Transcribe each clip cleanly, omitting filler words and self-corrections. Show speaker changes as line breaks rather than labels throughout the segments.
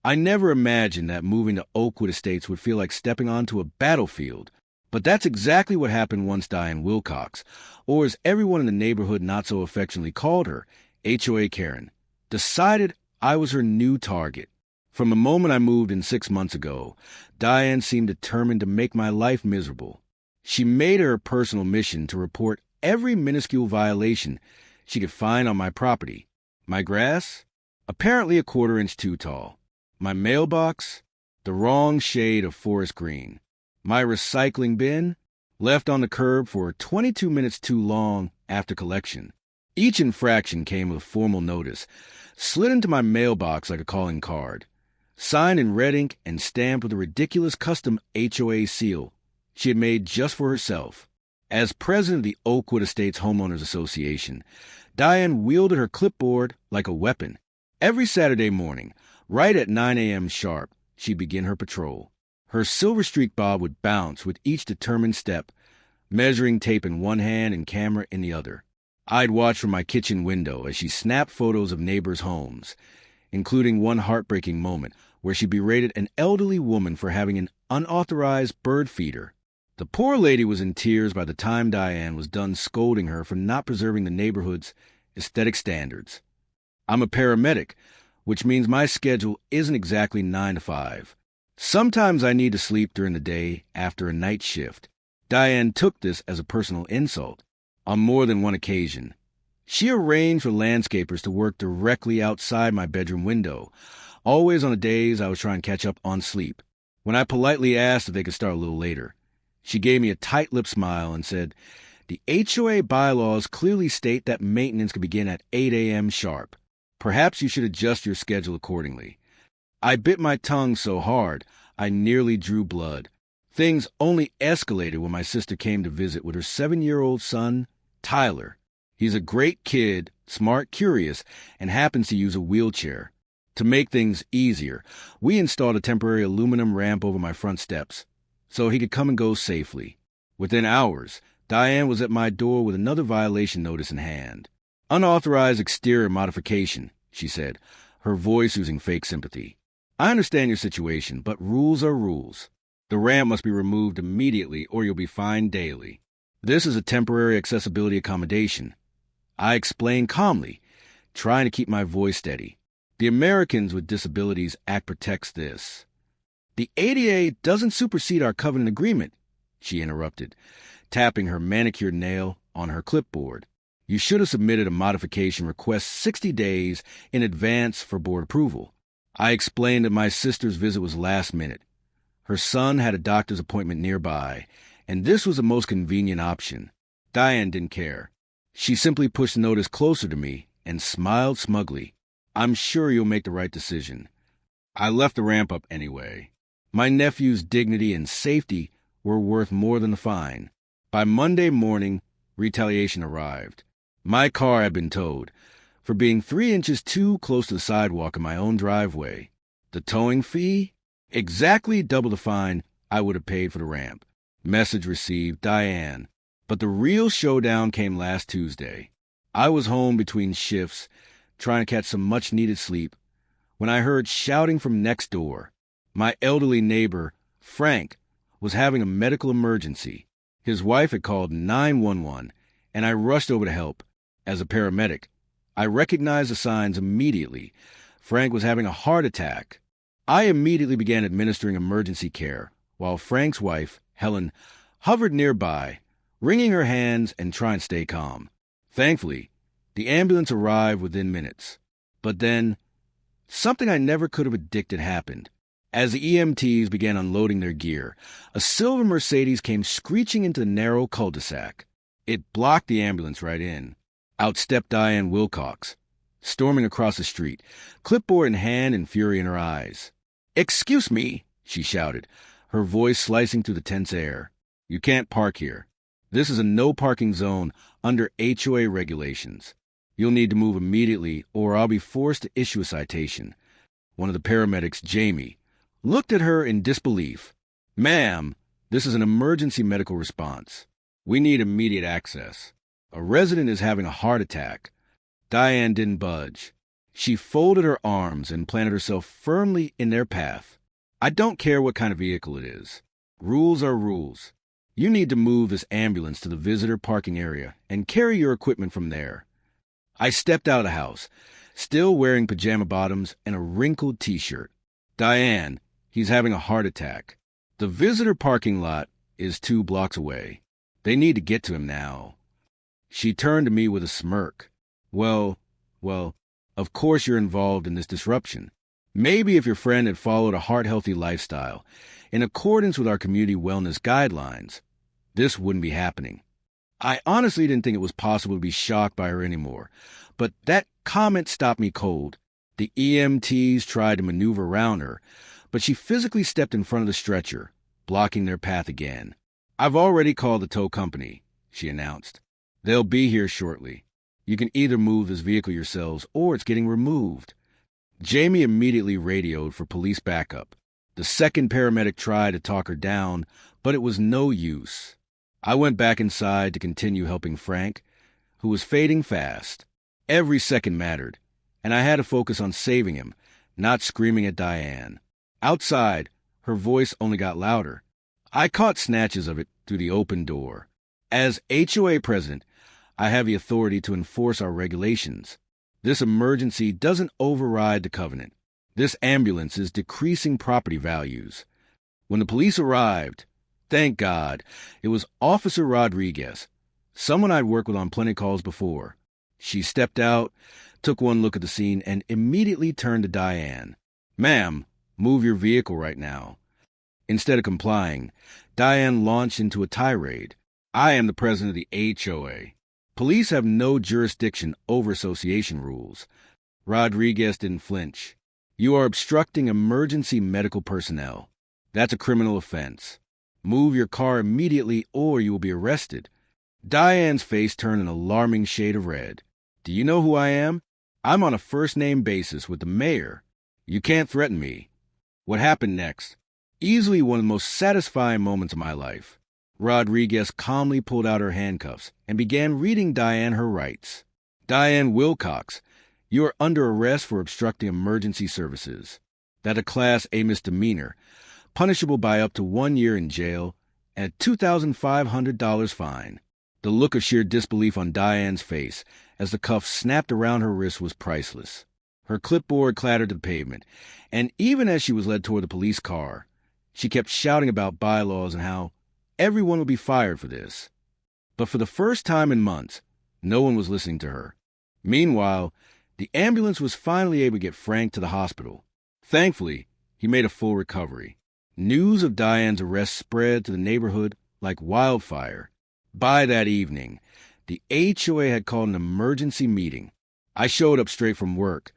I never imagined that moving to Oakwood Estates would feel like stepping onto a battlefield. But that's exactly what happened once Diane Wilcox, or as everyone in the neighborhood not so affectionately called her, HOA Karen, decided I was her new target. From the moment I moved in 6 months ago, Diane seemed determined to make my life miserable. She made it her personal mission to report every minuscule violation she could find on my property. My grass? Apparently a quarter-inch too tall. My mailbox? The wrong shade of forest green. My recycling bin? Left on the curb for 22 minutes too long after collection. Each infraction came with a formal notice, slid into my mailbox like a calling card, signed in red ink and stamped with a ridiculous custom HOA seal she had made just for herself. As president of the Oakwood Estates Homeowners Association, Diane wielded her clipboard like a weapon. Every Saturday morning, right at 9 a.m. sharp, she'd begin her patrol. Her silver streak bob would bounce with each determined step, measuring tape in one hand and camera in the other. I'd watch from my kitchen window as she snapped photos of neighbors' homes, including one heartbreaking moment where she berated an elderly woman for having an unauthorized bird feeder. The poor lady was in tears by the time Diane was done scolding her for not preserving the neighborhood's aesthetic standards. I'm a paramedic, which means my schedule isn't exactly 9 to 5. Sometimes I need to sleep during the day after a night shift. Diane took this as a personal insult. On more than one occasion, she arranged for landscapers to work directly outside my bedroom window, always on the days I was trying to catch up on sleep. When I politely asked if they could start a little later, she gave me a tight-lipped smile and said, "The HOA bylaws clearly state that maintenance can begin at 8 a.m. sharp. Perhaps you should adjust your schedule accordingly." I bit my tongue so hard I nearly drew blood. Things only escalated when my sister came to visit with her 7-year-old son, Tyler. He's a great kid, smart, curious, and happens to use a wheelchair. To make things easier, we installed a temporary aluminum ramp over my front steps, so he could come and go safely. Within hours, Diane was at my door with another violation notice in hand. "Unauthorized exterior modification," she said, her voice using fake sympathy. "I understand your situation, but rules are rules. The ramp must be removed immediately or you'll be fined daily. This is a temporary accessibility accommodation," I explained calmly, trying to keep my voice steady. "The Americans with Disabilities Act protects this." "The ADA doesn't supersede our covenant agreement," she interrupted, tapping her manicured nail on her clipboard. "You should have submitted a modification request 60 days in advance for board approval." I explained that my sister's visit was last minute. Her son had a doctor's appointment nearby, and this was the most convenient option. Diane didn't care. She simply pushed the notice closer to me and smiled smugly. "I'm sure you'll make the right decision." I left the ramp up anyway. My nephew's dignity and safety were worth more than the fine. By Monday morning, retaliation arrived. My car had been towed for being 3 inches too close to the sidewalk in my own driveway. The towing fee? Exactly double the fine I would have paid for the ramp. Message received, Diane. But the real showdown came last Tuesday. I was home between shifts, trying to catch some much-needed sleep, when I heard shouting from next door. My elderly neighbor, Frank, was having a medical emergency. His wife had called 911, and I rushed over to help. As a paramedic, I recognized the signs immediately. Frank was having a heart attack. I immediately began administering emergency care, while Frank's wife, Helen, hovered nearby, wringing her hands and trying to stay calm. Thankfully, the ambulance arrived within minutes. But then, something I never could have predicted happened. As the EMTs began unloading their gear, a silver Mercedes came screeching into the narrow cul-de-sac. It blocked the ambulance right in. Out stepped Diane Wilcox, storming across the street, clipboard in hand and fury in her eyes. "Excuse me," she shouted, her voice slicing through the tense air. "You can't park here. This is a no-parking zone under HOA regulations. You'll need to move immediately or I'll be forced to issue a citation." One of the paramedics, Jamie, looked at her in disbelief. "Ma'am, this is an emergency medical response. We need immediate access. A resident is having a heart attack." Diane didn't budge. She folded her arms and planted herself firmly in their path. I don't care what kind of vehicle it is. Rules are rules. You need to move this ambulance to the visitor parking area and carry your equipment from there. I stepped out of the house, still wearing pajama bottoms and a wrinkled t-shirt. Diane, he's having a heart attack. The visitor parking lot is 2 blocks away. They need to get to him now. She turned to me with a smirk. Well, of course you're involved in this disruption. Maybe if your friend had followed a heart-healthy lifestyle, in accordance with our community wellness guidelines, this wouldn't be happening. I honestly didn't think it was possible to be shocked by her anymore, but that comment stopped me cold. The EMTs tried to maneuver around her, but she physically stepped in front of the stretcher, blocking their path again. I've already called the tow company, she announced. They'll be here shortly. You can either move this vehicle yourselves or it's getting removed. Jamie immediately radioed for police backup. The second paramedic tried to talk her down, but it was no use. I went back inside to continue helping Frank, who was fading fast. Every second mattered, and I had to focus on saving him, not screaming at Diane. Outside, her voice only got louder. I caught snatches of it through the open door. As HOA president, I have the authority to enforce our regulations. This emergency doesn't override the covenant. This ambulance is decreasing property values. When the police arrived, thank God, it was Officer Rodriguez, someone I'd worked with on plenty calls before. She stepped out, took one look at the scene, and immediately turned to Diane. Ma'am, move your vehicle right now. Instead of complying, Diane launched into a tirade. I am the president of the HOA. Police have no jurisdiction over association rules. Rodriguez didn't flinch. You are obstructing emergency medical personnel. That's a criminal offense. Move your car immediately or you will be arrested. Diane's face turned an alarming shade of red. Do you know who I am? I'm on a first-name basis with the mayor. You can't threaten me. What happened next? Easily one of the most satisfying moments of my life. Rodriguez calmly pulled out her handcuffs and began reading Diane her rights. Diane Wilcox, you are under arrest for obstructing emergency services. That's a Class A misdemeanor, punishable by up to 1 year in jail and a $2,500 fine. The look of sheer disbelief on Diane's face as the cuffs snapped around her wrist was priceless. Her clipboard clattered to the pavement, and even as she was led toward the police car, she kept shouting about bylaws and how everyone would be fired for this. But for the first time in months, no one was listening to her. Meanwhile, the ambulance was finally able to get Frank to the hospital. Thankfully, he made a full recovery. News of Diane's arrest spread to the neighborhood like wildfire. By that evening, the HOA had called an emergency meeting. I showed up straight from work,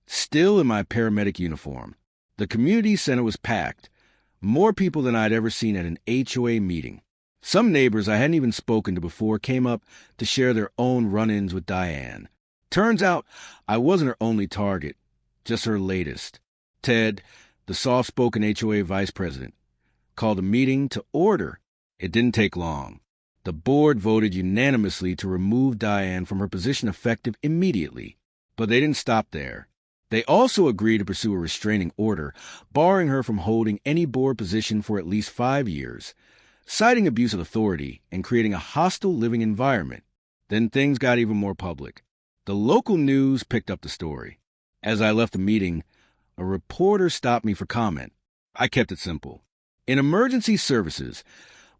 still in my paramedic uniform. The community center was packed, more people than I'd ever seen at an HOA meeting. Some neighbors I hadn't even spoken to before came up to share their own run-ins with Diane. Turns out I wasn't her only target, just her latest. Ted, the soft-spoken HOA vice president, called a meeting to order. It didn't take long. The board voted unanimously to remove Diane from her position effective immediately. But they didn't stop there. They also agreed to pursue a restraining order, barring her from holding any board position for at least 5 years, citing abuse of authority and creating a hostile living environment. Then things got even more public. The local news picked up the story. As I left the meeting, a reporter stopped me for comment. I kept it simple. In emergency services,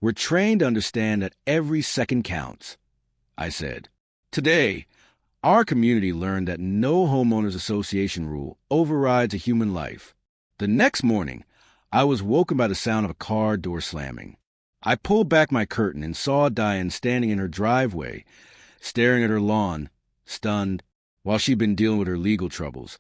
we're trained to understand that every second counts. I said, today, our community learned that no homeowners association rule overrides a human life. The next morning, I was woken by the sound of a car door slamming. I pulled back my curtain and saw Diane standing in her driveway, staring at her lawn, stunned, while she'd been dealing with her legal troubles.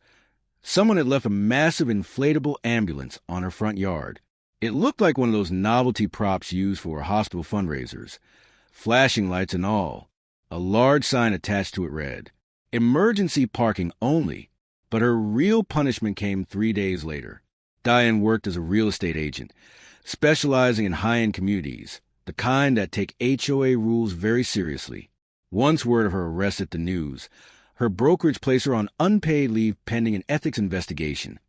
Someone had left a massive inflatable ambulance on her front yard. It looked like one of those novelty props used for hospital fundraisers, flashing lights and all. A large sign attached to it read, "Emergency parking only," but her real punishment came 3 days later. Diane worked as a real estate agent, specializing in high-end communities, the kind that take HOA rules very seriously. Once word of her arrest hit the news, Her brokerage placed her on unpaid leave pending an ethics investigation.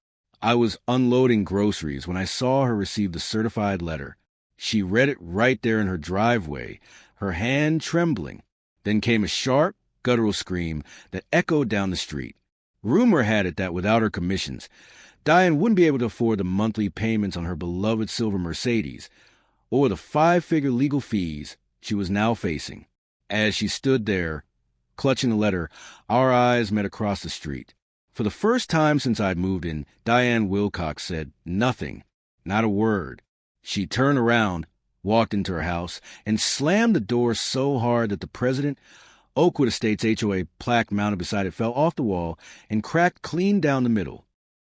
I was unloading groceries when I saw her receive the certified letter. She read it right there in her driveway, her hand trembling. Then came a sharp, guttural scream that echoed down the street. Rumor had it that without her commissions, Diane wouldn't be able to afford the monthly payments on her beloved silver Mercedes, or the 5-figure legal fees she was now facing. As she stood there, clutching the letter, our eyes met across the street. For the first time since I'd moved in, Diane Wilcox said nothing, not a word. She turned around, walked into her house, and slammed the door so hard that the president, Oakwood Estates HOA plaque mounted beside it fell off the wall and cracked clean down the middle.